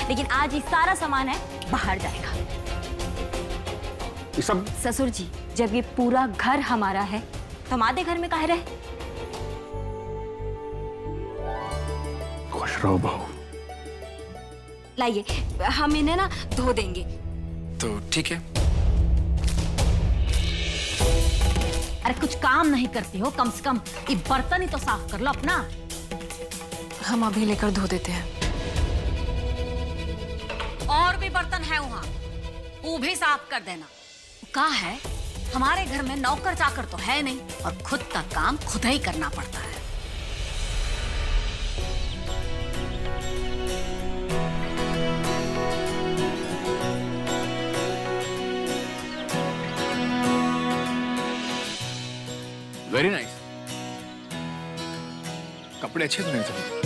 लेकिन आज ये सारा सामान है बाहर जाएगा। ये सब ससुर जी, जब ये पूरा घर हमारा है तो हम आधे घर में काहे रहे? खुश रहो बहू। लाइए, हम इन्हें ना धो देंगे। तो ठीक है। अरे कुछ काम नहीं करती हो, कम से कम ये बर्तन ही तो साफ कर लो अपना। हम अभी लेकर धो देते हैं। और भी बर्तन है वहाँ, वो भी साफ कर देना। कहा है हमारे घर में नौकर चाकर तो है नहीं और खुद का काम खुद ही करना पड़ता है। Very nice. कपड़े अच्छे धोने चाहिए।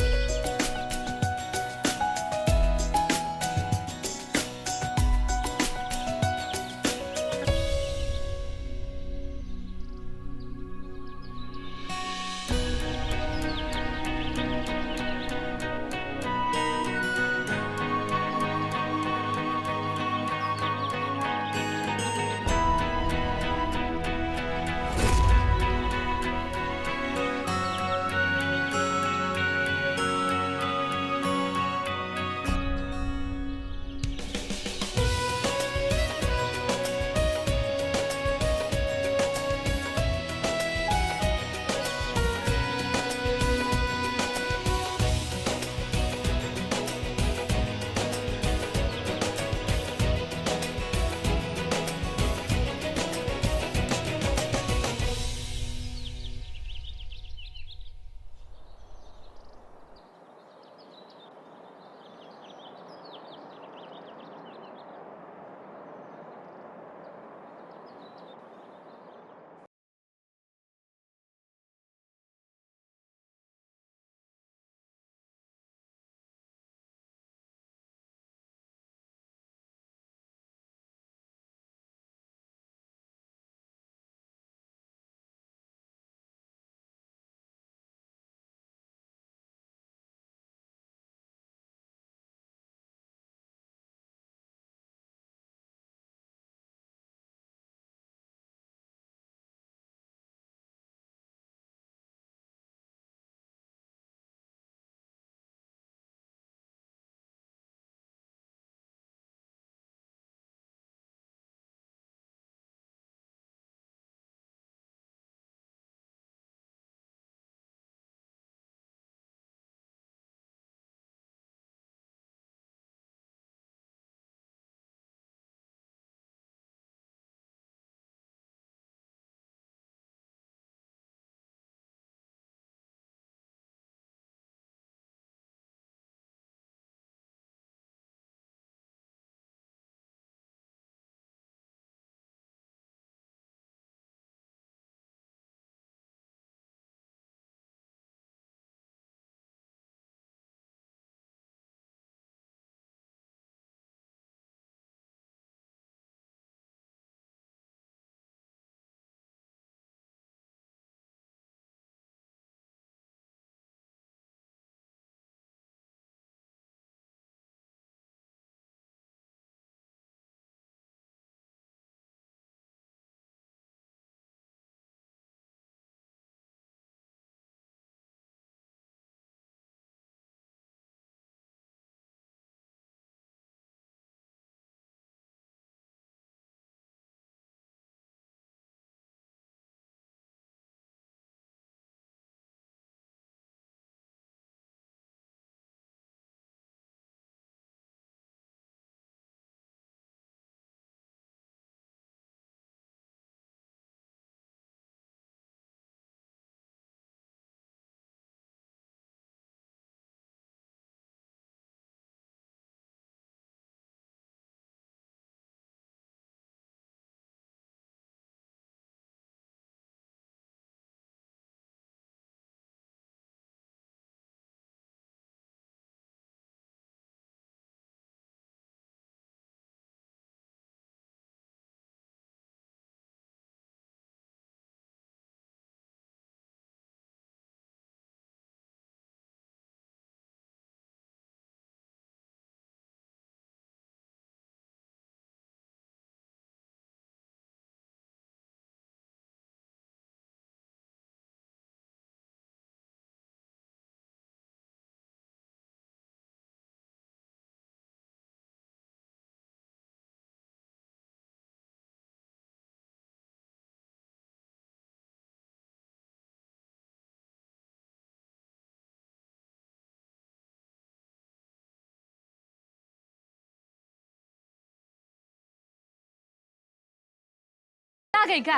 आ गई क्या?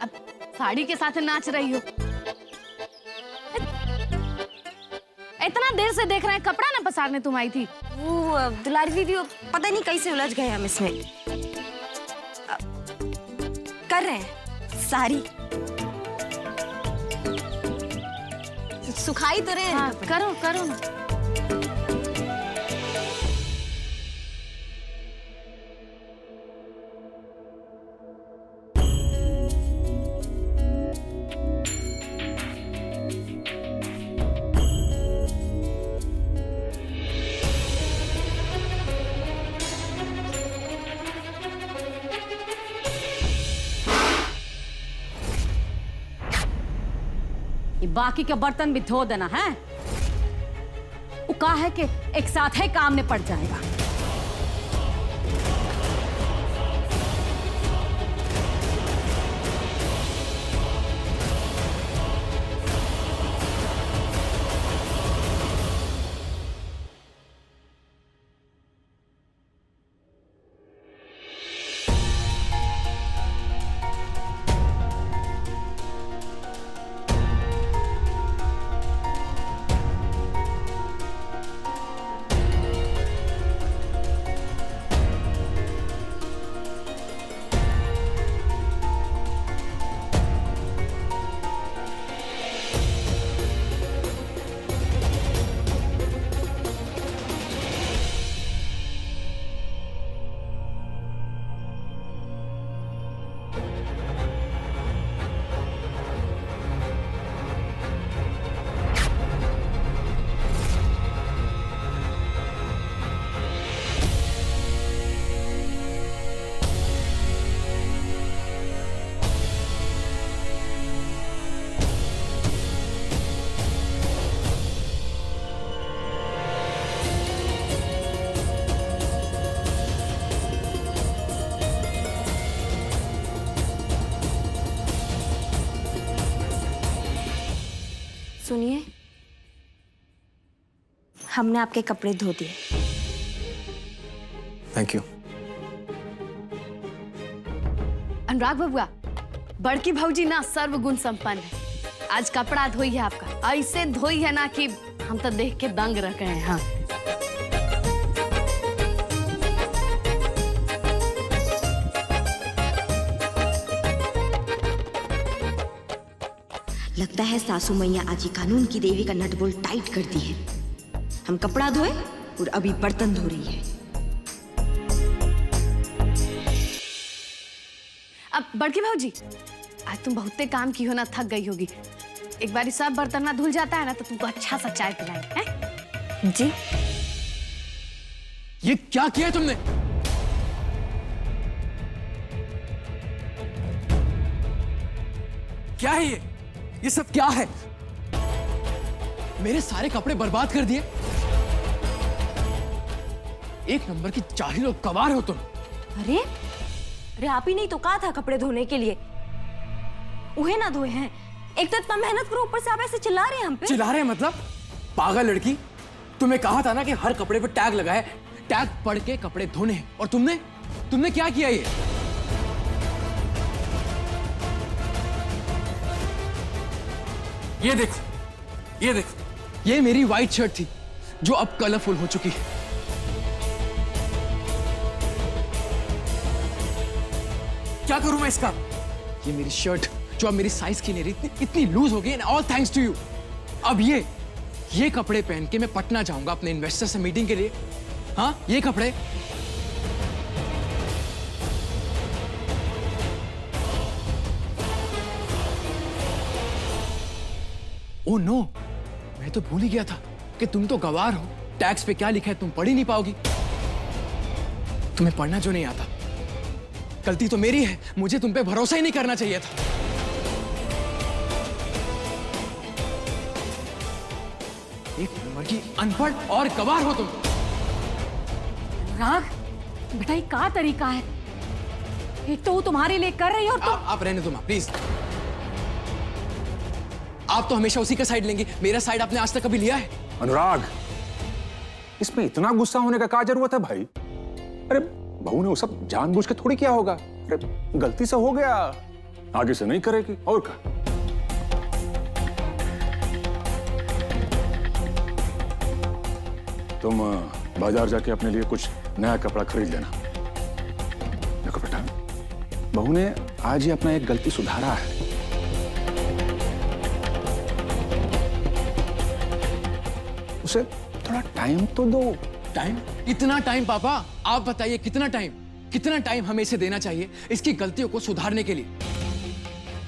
अब साड़ी के साथ नाच रही हो। इतना देर से देख रहे हैं, कपड़ा ना पसारने तुम आई थी। वो दुलारी दीदी पता नहीं कैसे उलझ गए हम इसमें। कर रहे हैं सारी सुखाई तो रहे हैं। हाँ, करो करो ना। ये बाकी के बर्तन भी धो देना है। वो कहा है कि एक साथ ही काम में पड़ जाएगा। सुनिए, हमने आपके कपड़े धो दिए। Thank you. अनुराग बबुआ, बड़की भौजी ना सर्वगुण संपन्न है। आज कपड़ा धोई है आपका, ऐसे धोई है ना कि हम तो देख के दंग रह गए हैं। हाँ, लगता है सासू मैया आज ही कानून की देवी का नट बोल्ट टाइट कर दी है। हम कपड़ा धोए और अभी बर्तन धो रही है। अब बड़की भौजी, आज तुम बहुते काम की हो ना, थक गई होगी। एक बार सब बर्तन ना धुल जाता है ना तो तुमको अच्छा सा चाय पिलाएं हैं? जी ये क्या किया है तुमने? क्या है ये सब क्या है? मेरे सारे कपड़े बर्बाद कर दिए। एक नंबर की जाहिल और गवार हो तुम। अरे अरे, आप ही नहीं तो कहा था कपड़े धोने के लिए, उहे ना धोए हैं। एक तो इतना मेहनत करो, ऊपर से आप ऐसे चिल्ला रहे हैं हम पे। चिल्ला रहे हैं मतलब? पागल लड़की, तुम्हें कहा था ना कि हर कपड़े पे टैग लगा है, टैग पढ़ के कपड़े धोने हैं। और तुमने क्या किया? ये देखो, ये मेरी व्हाइट शर्ट थी जो अब कलरफुल हो चुकी है। क्या करूं मैं इसका? ये मेरी शर्ट जो अब मेरी साइज की नहीं रही, इतनी लूज हो गई, and all thanks to you. अब ये कपड़े पहन के मैं पटना जाऊंगा अपने इन्वेस्टर से मीटिंग के लिए। हाँ, ये कपड़े। ओह नो, मैं तो भूल ही गया था कि तुम तो गवार हो। टैक्स पे क्या लिखा है तुम पढ़ ही नहीं पाओगी। तुम्हें पढ़ना जो नहीं आता। गलती तो मेरी है, मुझे तुम पे भरोसा ही नहीं करना चाहिए था। एक नंबर की अनपढ़ और गवार हो तुम। राग, बेटा ये क्या तरीका है? एक तो वो तुम्हारे लिए कर रही है और तुम। आप रहने दो मां, प्लीज। आप तो हमेशा उसी का साइड लेंगी, मेरा साइड आपने आज तक कभी लिया है? अनुराग, इसमें इतना गुस्सा होने का क्या जरूरत है भाई? अरे बहू ने वो सब जानबूझ के थोड़ी किया होगा। अरे गलती से हो गया, आगे से नहीं करेगी। और क्या? तुम बाजार जाके अपने लिए कुछ नया कपड़ा खरीद लेना। देखो बेटा, बहू ने आज ही अपना एक गलती सुधारा है। उसे थोड़ा टाइम तो दो। टाइम? इतना टाइम पापा? आप बताइए कितना टाइम? कितना टाइम हमें इसे देना चाहिए इसकी गलतियों को सुधारने के लिए?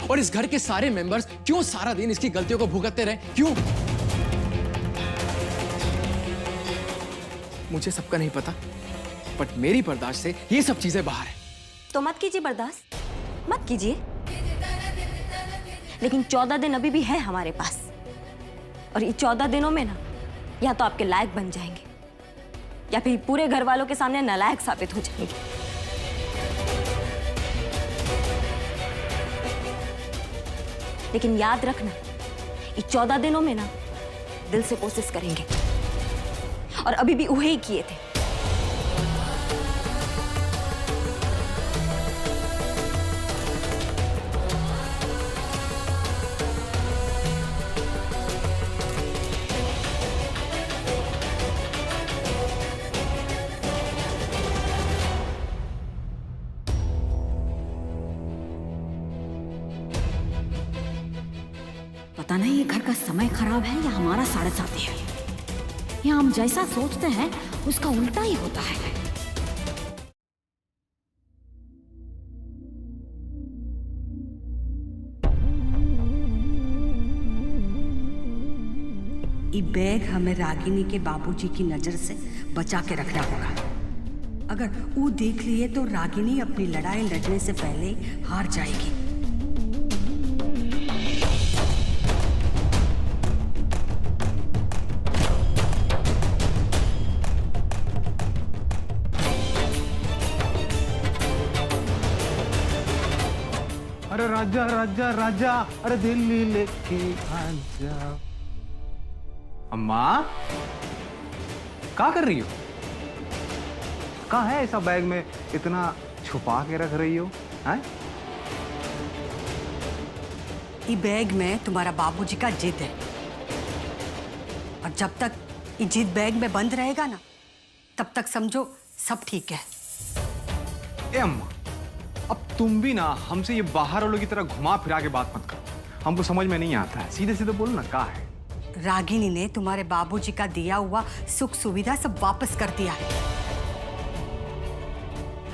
और इस घर के सारे मेंबर्स क्यों सारा दिन इसकी गलतियों को भुगतते रहे? क्यों? मुझे सबका नहीं पता, बट मेरी बर्दाश्त से ये सब चीजें बाहर है। तो मत कीजिए बर्दाश्त, मत कीजिए। लेकिन 14 दिन अभी भी है हमारे पास, और ये 14 दिनों में ना या तो आपके लायक बन जाएंगे या फिर पूरे घर वालों के सामने नालायक साबित हो जाएंगे। लेकिन याद रखना, ये 14 दिनों में ना दिल से कोशिश करेंगे, और अभी भी वही किए थे। पता नहीं ये घर का समय खराब है या हमारा 7:30 है। यहाँ हम जैसा सोचते हैं उसका उल्टा ही होता है। ये बैग हमें रागिनी के बाबूजी की नजर से बचा के रखना होगा। अगर वो देख लिए तो रागिनी अपनी लड़ाई लड़ने से पहले ही हार जाएगी। अरे राजा राजा राजा, अरे दिल्ली लेके आजा। अम्मा क्या कर रही हो? कहाँ है ऐसा बैग में इतना छुपा के रख रही हो? हैं? ये बैग में तुम्हारा बाबूजी का जिद है, और जब तक ये जिद बैग में बंद रहेगा ना, तब तक समझो सब ठीक है। ए अम्मा, अब तुम भी ना हमसे ये बाहर वालों की तरह घुमा फिरा के बात मत करो, हमको समझ में नहीं आता है। सीधे सीधे बोलो ना, क्या है? रागिनी ने तुम्हारे बाबूजी का दिया हुआ सुख सुविधा सब वापस कर दिया है।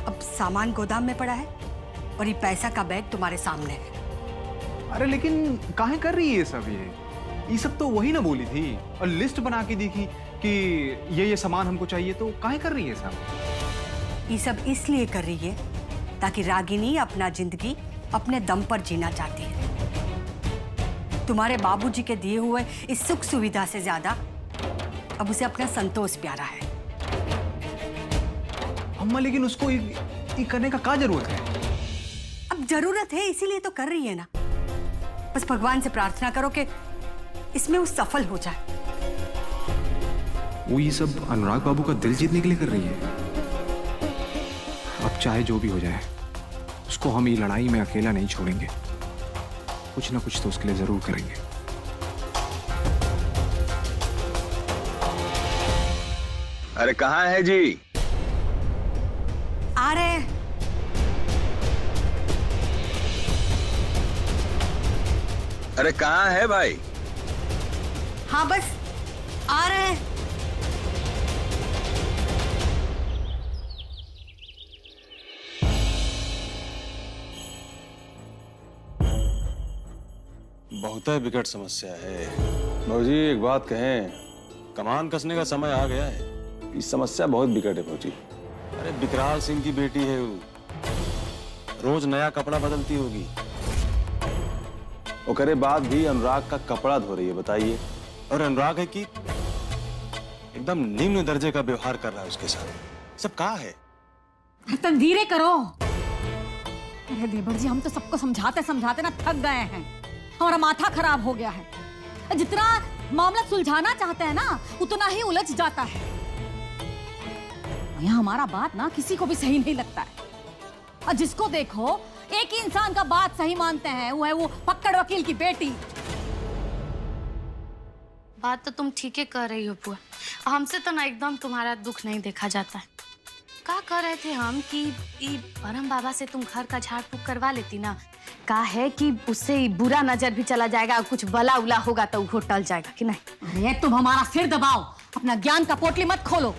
अब सामान गोदाम में पड़ा है और ये पैसा का बैग तुम्हारे सामने है। अरे लेकिन काहे कर रही है ये सब? ये सब तो वही ना बोली थी, और लिस्ट बना के दी थी कि ये सामान हमको चाहिए, तो काहे कर रही है सब? ये सब इसलिए कर रही है ताकि रागिनी अपना जिंदगी अपने दम पर जीना चाहती है। तुम्हारे बाबूजी के दिए हुए इस सुख सुविधा से ज्यादा अब उसे अपना संतोष प्यारा है। अम्मा लेकिन उसको ये करने का क्या जरूरत है? अब जरूरत है इसीलिए तो कर रही है ना। बस भगवान से प्रार्थना करो कि इसमें वो सफल हो जाए। वो ये सब अनुराग बाबू का दिल जीतने के लिए कर रही है। अब चाहे जो भी हो जाए, उसको हम ये लड़ाई में अकेला नहीं छोड़ेंगे। कुछ ना कुछ तो उसके लिए जरूर करेंगे। अरे कहाँ है जी? आ रहे हैं। अरे कहाँ है भाई? हाँ बस आ रहे हैं। बहुत ही विकट समस्या है। भौजी एक बात कहें, कमान कसने का समय आ गया है। इस समस्या बहुत विकट है भौजी। अरे विकराल सिंह की बेटी है वो, रोज नया कपड़ा बदलती होगी। वो करे बाद भी अनुराग का कपड़ा धो रही है, बताइए। और अनुराग है कि एकदम निम्न दर्जे का व्यवहार कर रहा है उसके साथ। सब कहाँ है? तुम धीरे करो। अरे देवर जी, हम तो सबको समझाते समझाते ना थक गए हैं। हमारा माथा खराब हो गया है। जितना मामला सुलझाना चाहते हैं ना, उतना ही उलझ जाता है। यहाँ हमारा बात ना किसी को भी सही नहीं लगता है। और जिसको देखो एक ही इंसान का बात सही मानते हैं, वो है वो पक्कड़ वकील की बेटी। बात तो तुम ठीक है कह रही हो बुआ। हमसे तो ना एकदम तुम्हारा दुख नहीं देखा जाता है। क्या कह रहे थे हम कि परम बाबा से तुम घर का झाड़ फूक करवा लेती ना। कहा है कि उससे बुरा नजर भी चला जाएगा और कुछ बला उला होगा तो वो टल जाएगा कि नहीं। अरे तुम हमारा सिर दबाओ, अपना ज्ञान का पोटली मत खोलो।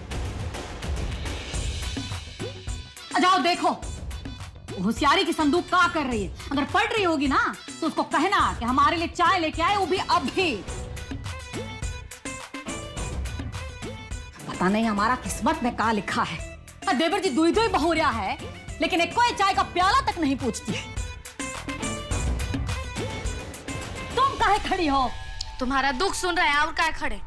जाओ देखो होशियारी की संदूक क्या कर रही है। अगर पढ़ रही होगी ना तो उसको कहना कि हमारे लिए चाय लेके आए, वो भी अभी। पता नहीं हमारा किस्मत में क्या लिखा है। देवर जी दुई दुई बहुरिया है, लेकिन एक कोई चाय का प्याला तक नहीं पूछती है। तुम काहे खड़ी हो? तुम्हारा दुख सुन रहे हैं और क्या खड़े।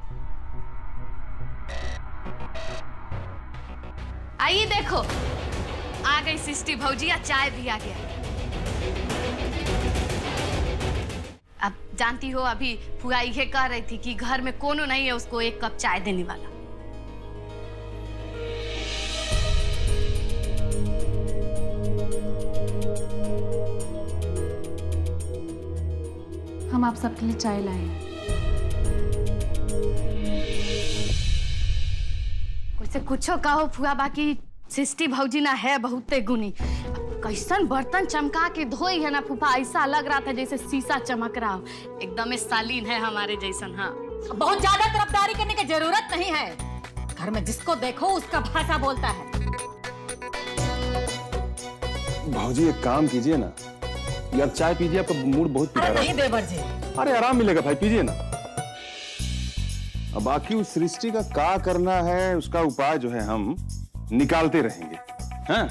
आइए देखो आ गई सृष्टि भौजी, या चाय भी आ गया। अब जानती हो अभी फुआ ये कह रही थी कि घर में कोनो नहीं है उसको एक कप चाय देने वाला। हम आप सबके लिए चाय लाए। वैसे कुछो कहो फुआ, बाकी सृष्टि भौजी ना है बहुते गुनी। कैसन बर्तन चमका के धोई है ना फूफा, ऐसा लग रहा था जैसे शीशा चमक रहा हो। एकदम सालीन है हमारे जैसन। हाँ बहुत ज्यादा तरफदारी करने की जरूरत नहीं है। घर में जिसको देखो उसका भाषा बोलता है। भाजी एक काम कीजिए ना, यार चाय पीजिए, आपका मूड बहुत अरे प्यारा नहीं है। देवर जी, अरे आराम मिलेगा भाई, पीजिए ना। अब बाकी उस सृष्टि का क्या करना है उसका उपाय जो है हम निकालते रहेंगे। हैं?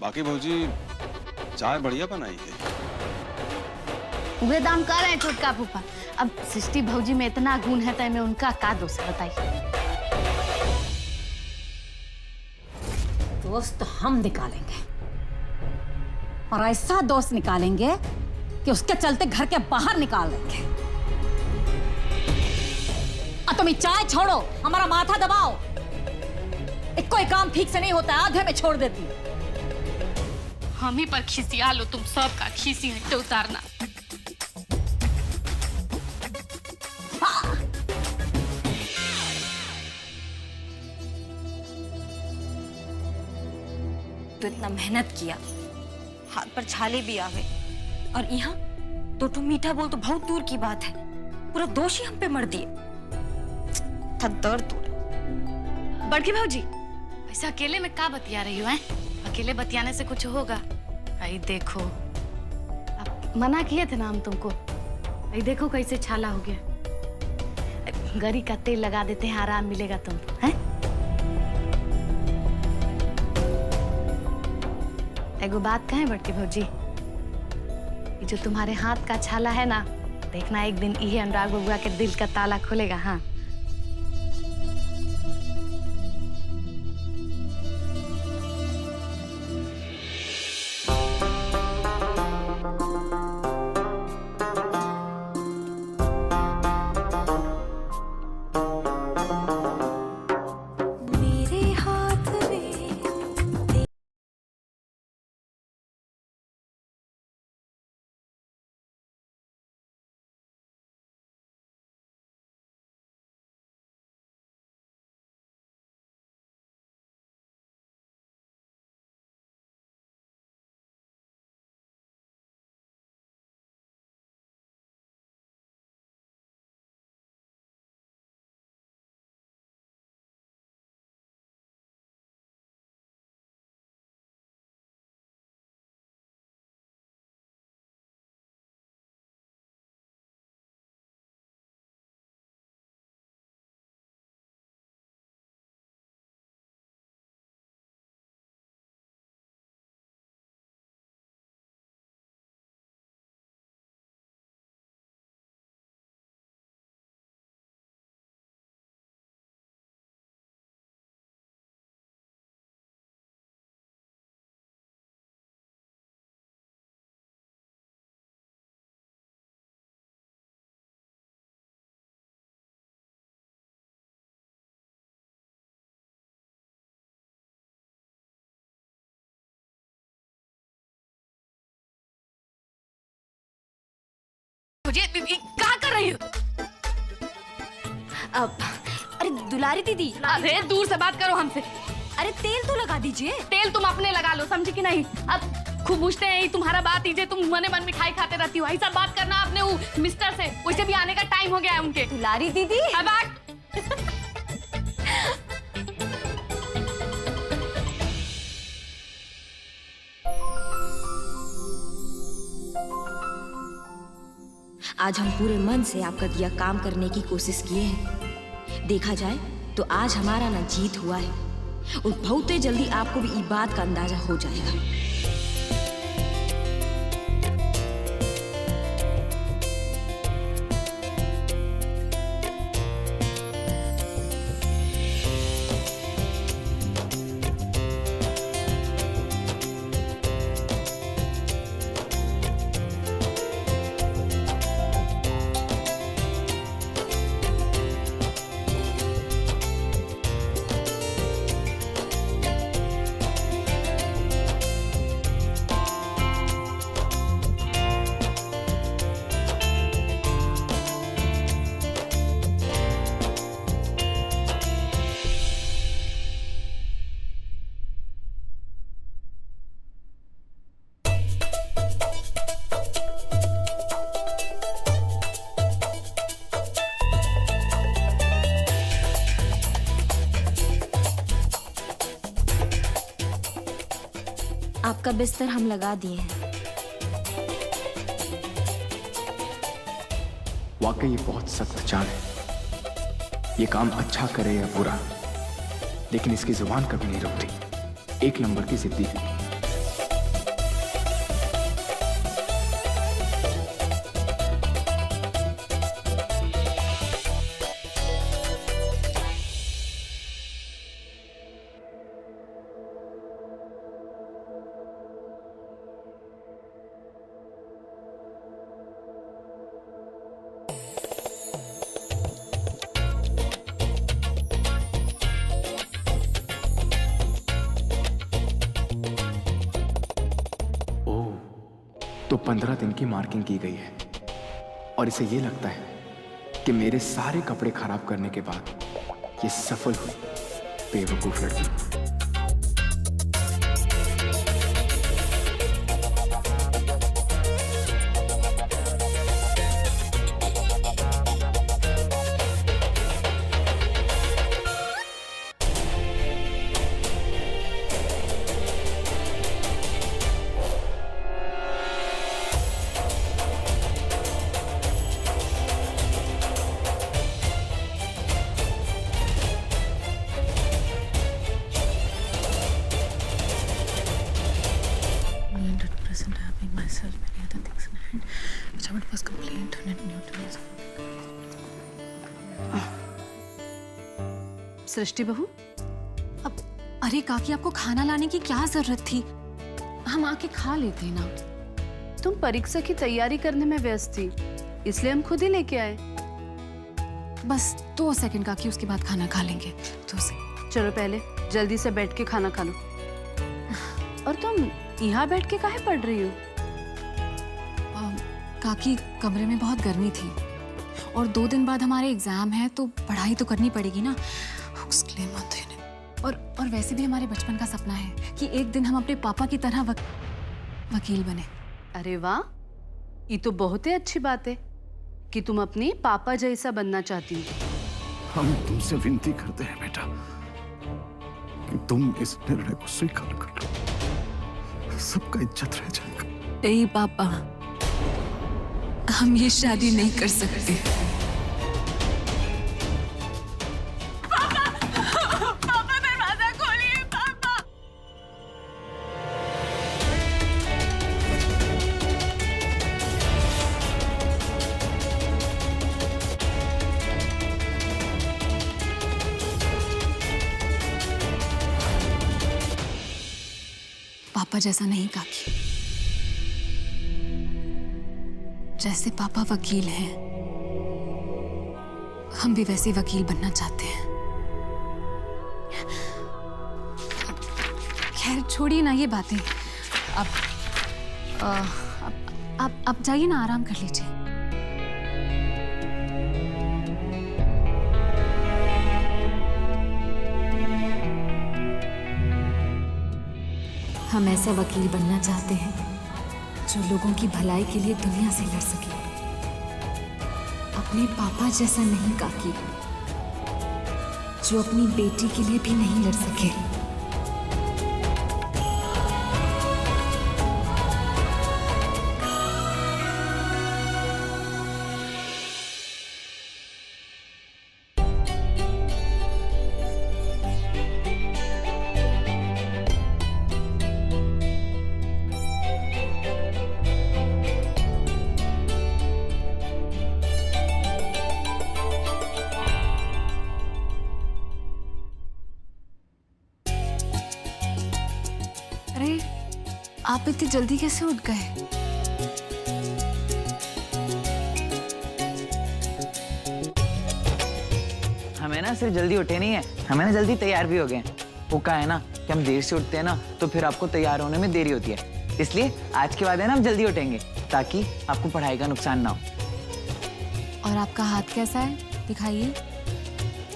बाकी भौजी चाय बढ़िया बनाई है। वे दाम कर रहे हैं छोटका फूफा। अब सृष्टि भौजी में इतना गुण है तो मैं उनका का दोष बताइए। दोस्त हम निकालेंगे, और ऐसा दोस्त निकालेंगे कि उसके चलते घर के बाहर निकाल देंगे। तुम चाय छोड़ो, हमारा माथा दबाओ। एक कोई काम ठीक से नहीं होता, आधे में छोड़ देती। हम ही पर खिसिया लो, तुम सब का खिसी है तो उतारना। तो इतना मेहनत किया, हाथ पर छाले भी आ गए, और यहाँ तो मीठा बोल तो बहुत दूर की बात है, पूरा दोष ही हम पे मर दिए। था दर्द हो रहा। बड़की भौजी ऐसा अकेले में का बतिया रही हो? अकेले बतियाने से कुछ होगा? आई देखो, अब मना किए थे ना हम तुमको। आई देखो कैसे छाला हो गया। गरी का तेल लगा देते हैं, आराम मिलेगा तुमको। हैं? एगो बात कहें बड़की भौजी, ये जो तुम्हारे हाथ का छाला है ना, देखना एक दिन ये अनुराग बबुआ के दिल का ताला खुलेगा। हाँ मुझे क्या कर रही हो? अब अरे दुलारी दीदी, अरे दूर से बात करो हमसे। अरे तेल तो लगा दीजिए। तेल तुम अपने लगा लो, समझी कि नहीं? अब खूब पूछते हैं तुम्हारा बात कीजिए, तुम मने मन मिठाई खाते रहती हो। ऐसा बात करना आपने वो मिस्टर से, वैसे भी आने का टाइम हो गया है उनके। दुलारी दीदी अब आज हम पूरे मन से आपका दिया काम करने की कोशिश किए हैं। देखा जाए तो आज हमारा ना जीत हुआ है और बहुत ही जल्दी आपको भी इस बात का अंदाजा हो जाएगा। आपका बिस्तर हम लगा दिए हैं। वाकई ये बहुत सख्त चाल है। ये काम अच्छा करे या बुरा, लेकिन इसकी जुबान कभी नहीं रुकती। एक नंबर की जिद्दी है। तो 15 दिन की मार्किंग की गई है और इसे ये लगता है कि मेरे सारे कपड़े खराब करने के बाद ये सफल हुई बेवकूफ लड़की। सृष्टि बहू, अब अरे काकी आपको खाना लाने की क्या जरूरत थी? हम आके खा लेते ना। तुम परीक्षा की तैयारी करने में व्यस्त थी, इसलिए हम खुद ही लेके आए। बस 2 सेकंड काकी, उसके बाद खाना खा लेंगे। 2 सेकंड। चलो पहले जल्दी से बैठ के खाना खा लो। और तुम यहाँ बैठ के काहे पढ़ रही हो? काकी कमरे में बहुत गर्मी थी और 2 दिन बाद हमारे एग्जाम है, तो पढ़ाई तो करनी पड़ेगी ना। उसके लिए मत देने। और वैसे भी हमारे बचपन का सपना है कि एक दिन हम अपने पापा की तरह वकील बने। अरे वाह, ये तो बहुत ही अच्छी बात है कि तुम अपने पापा जैसा बनना चाहती हो। हम तुमसे विनती करते हैं बेटा कि तुम इस निर्णय को स्वीकार कर लो। सबका इज्जत रह जाएगा। नहीं पापा, हम ये शादी नहीं कर सकते। पापा दरवाजा खोलिए, पापा। पापा जैसा नहीं काकी। जैसे पापा वकील हैं, हम भी वैसे वकील बनना चाहते हैं। खैर छोड़िए ना ये बातें। अब जाइए ना, आराम कर लीजिए। हम ऐसा वकील बनना चाहते हैं जो लोगों की भलाई के लिए दुनिया से लड़ सके, अपने पापा जैसा नहीं काकी, जो अपनी बेटी के लिए भी नहीं लड़ सके। अरे, आप इतनी जल्दी कैसे उठ गए? हमें ना सिर्फ जल्दी उठे नहीं है, हमें ना जल्दी तैयार भी हो गए हैं। वो क्या है ना कि हम देर से उठते हैं ना तो फिर आपको तैयार होने में देरी होती है, इसलिए आज के बाद है ना हम जल्दी उठेंगे ताकि आपको पढ़ाई का नुकसान ना हो। और आपका हाथ कैसा है, दिखाइए।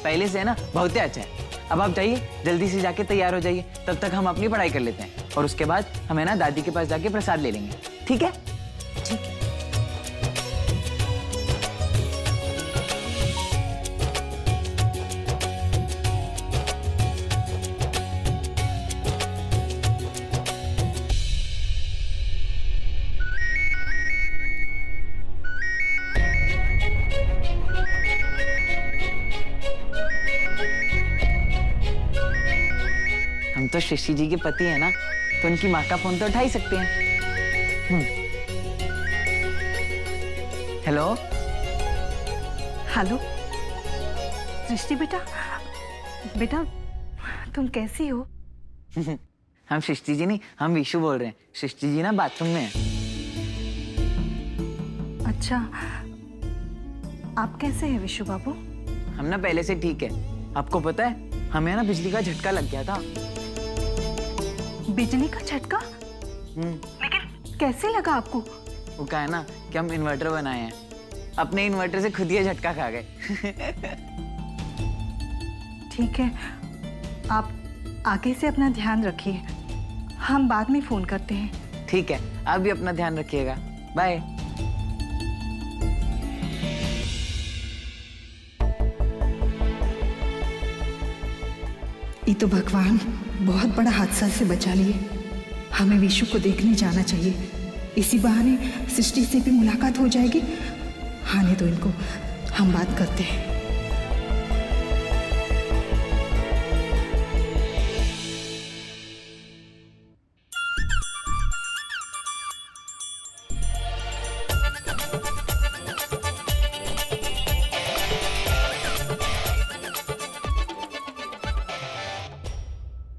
पहले से है ना बहुत ही अच्छा है। अब आप जाइए, जल्दी से जाके तैयार हो जाइए, तब तक हम अपनी पढ़ाई कर लेते हैं और उसके बाद हमें ना दादी के पास जाके प्रसाद ले लेंगे, ठीक है? ठीक है। हम तो शशि जी के पति है ना, तो उनकी माँ का फोन तो उठा ही सकते हैं। हेलो हेलो सृष्टि बेटा, बेटा तुम कैसी हो? हम सृष्टि जी नहीं, हम विशु बोल रहे हैं। सृष्टि जी ना बाथरूम में है। अच्छा, आप कैसे हैं विशु बाबू? हम ना पहले से ठीक है। आपको पता है हमें ना बिजली का झटका लग गया था। बिजली का झटका? लेकिन कैसे लगा आपको? वो क्या है ना कि हम इन्वर्टर बनाए हैं, अपने इन्वर्टर से खुद ही झटका खा गए। ठीक है, आप आगे से अपना ध्यान रखिए, हम बाद में फोन करते हैं। ठीक है, आप भी अपना ध्यान रखिएगा। बाय। ये तो भगवान बहुत बड़ा हादसा से बचा लिए। हमें विशु को देखने जाना चाहिए, इसी बहाने सृष्टि से भी मुलाकात हो जाएगी। आने दो इनको, हम बात करते हैं।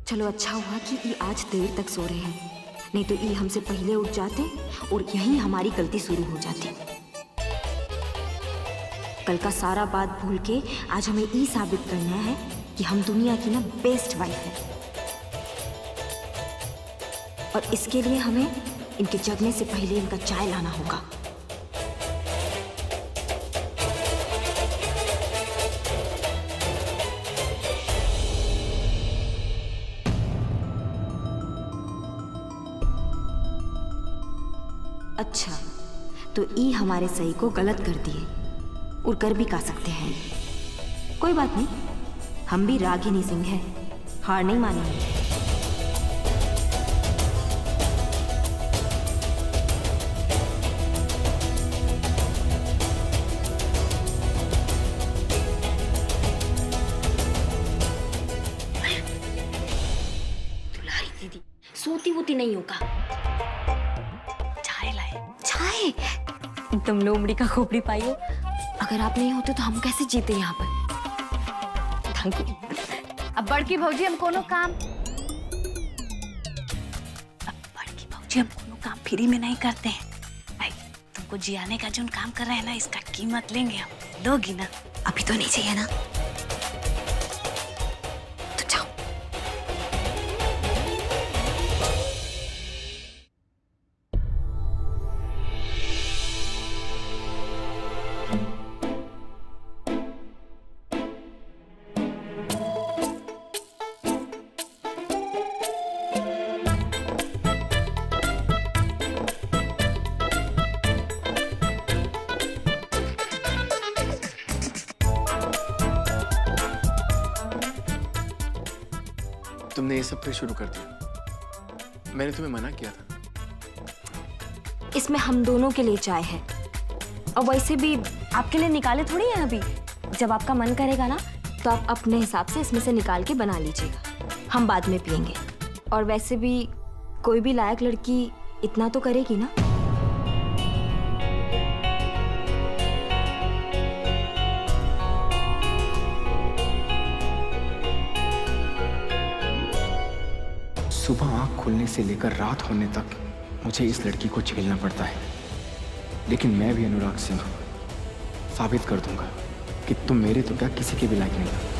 चलो अच्छा हुआ कि ई आज देर तक सो रहे हैं, नहीं तो ई हमसे पहले उठ जाते और यहीं हमारी गलती शुरू हो जाती। कल का सारा बात भूल के आज हमें ई साबित करना है कि हम दुनिया की ना बेस्ट वाइफ है, और इसके लिए हमें इनके जगने से पहले इनका चाय लाना होगा। अच्छा, तो ई हमारे सही को गलत कर दिए और कर भी का सकते हैं। कोई बात नहीं, हम भी रागिनी सिंह हैं, हार नहीं मानेंगे। दुलारी दीदी सोती वोती नहीं होगा। चाय? तुम लोमड़ी का खोपड़ी पाई हो। अगर आप नहीं होते तो हम कैसे जीते यहाँ पर? Thank you. अब बड़की भौजी हम कोनो काम फ्री में नहीं करते हैं भाई। तुमको जियाने का जो काम कर रहे हैं ना, इसका कीमत लेंगे हम। दोगी ना? अभी तो नहीं चाहिए ना, तो जाओ। तुमने ये सब फिर शुरू कर दिया। मैंने तुम्हें मना किया था। इसमें हम दोनों के लिए चाय है, और वैसे भी आपके लिए निकाले थोड़ी है अभी। जब आपका मन करेगा ना तो आप अपने हिसाब से इसमें से निकाल के बना लीजिएगा, हम बाद में पियेंगे। और वैसे भी कोई भी लायक लड़की इतना तो करेगी ना। सुबह आंख खुलने से लेकर रात होने तक मुझे इस लड़की को झेलना पड़ता है, लेकिन मैं भी अनुराग सिंह साबित कर दूंगा कि तुम मेरे तो क्या किसी के भी लायक नहीं हो।